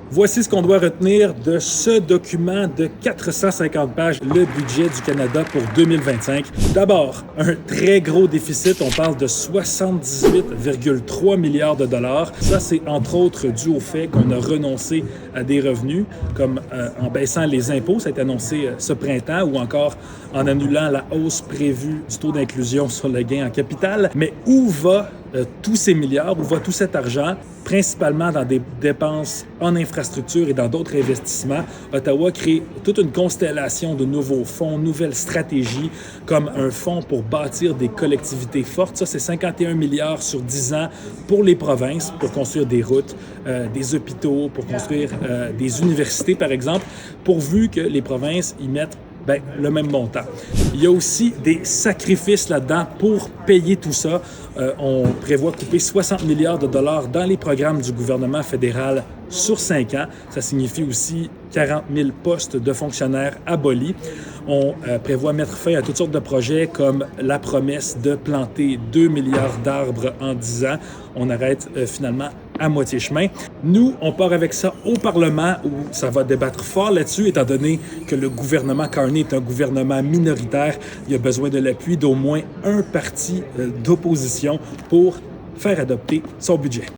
Voici ce qu'on doit retenir de ce document de 450 pages, le budget du Canada pour 2025. D'abord, un très gros déficit, on parle de 78,3 milliards de dollars. Ça, c'est entre autres dû au fait qu'on a renoncé à des revenus, comme en baissant les impôts, ça a été annoncé ce printemps, ou encore en annulant la hausse prévue du taux d'inclusion sur le gain en capital. Mais où va tous ces milliards, où va tout cet argent? Principalement dans des dépenses en infrastructure et dans d'autres investissements. Ottawa crée toute une constellation de nouveaux fonds, nouvelles stratégies, comme un fonds pour bâtir des collectivités fortes. Ça, c'est 51 milliards sur 10 ans pour les provinces, pour construire des routes, des hôpitaux, pour construire des universités, par exemple, pourvu que les provinces y mettent le même montant. Il y a aussi des sacrifices là-dedans pour payer tout ça. On prévoit couper 60 milliards de dollars dans les programmes du gouvernement fédéral sur 5 ans. Ça signifie aussi 40 000 postes de fonctionnaires abolis. On prévoit mettre fin à toutes sortes de projets comme la promesse de planter 2 milliards d'arbres en 10 ans. On arrête finalement à moitié chemin. Nous, on part avec ça au Parlement où ça va débattre fort là-dessus, étant donné que le gouvernement Carney est un gouvernement minoritaire. Il a besoin de l'appui d'au moins un parti d'opposition pour faire adopter son budget.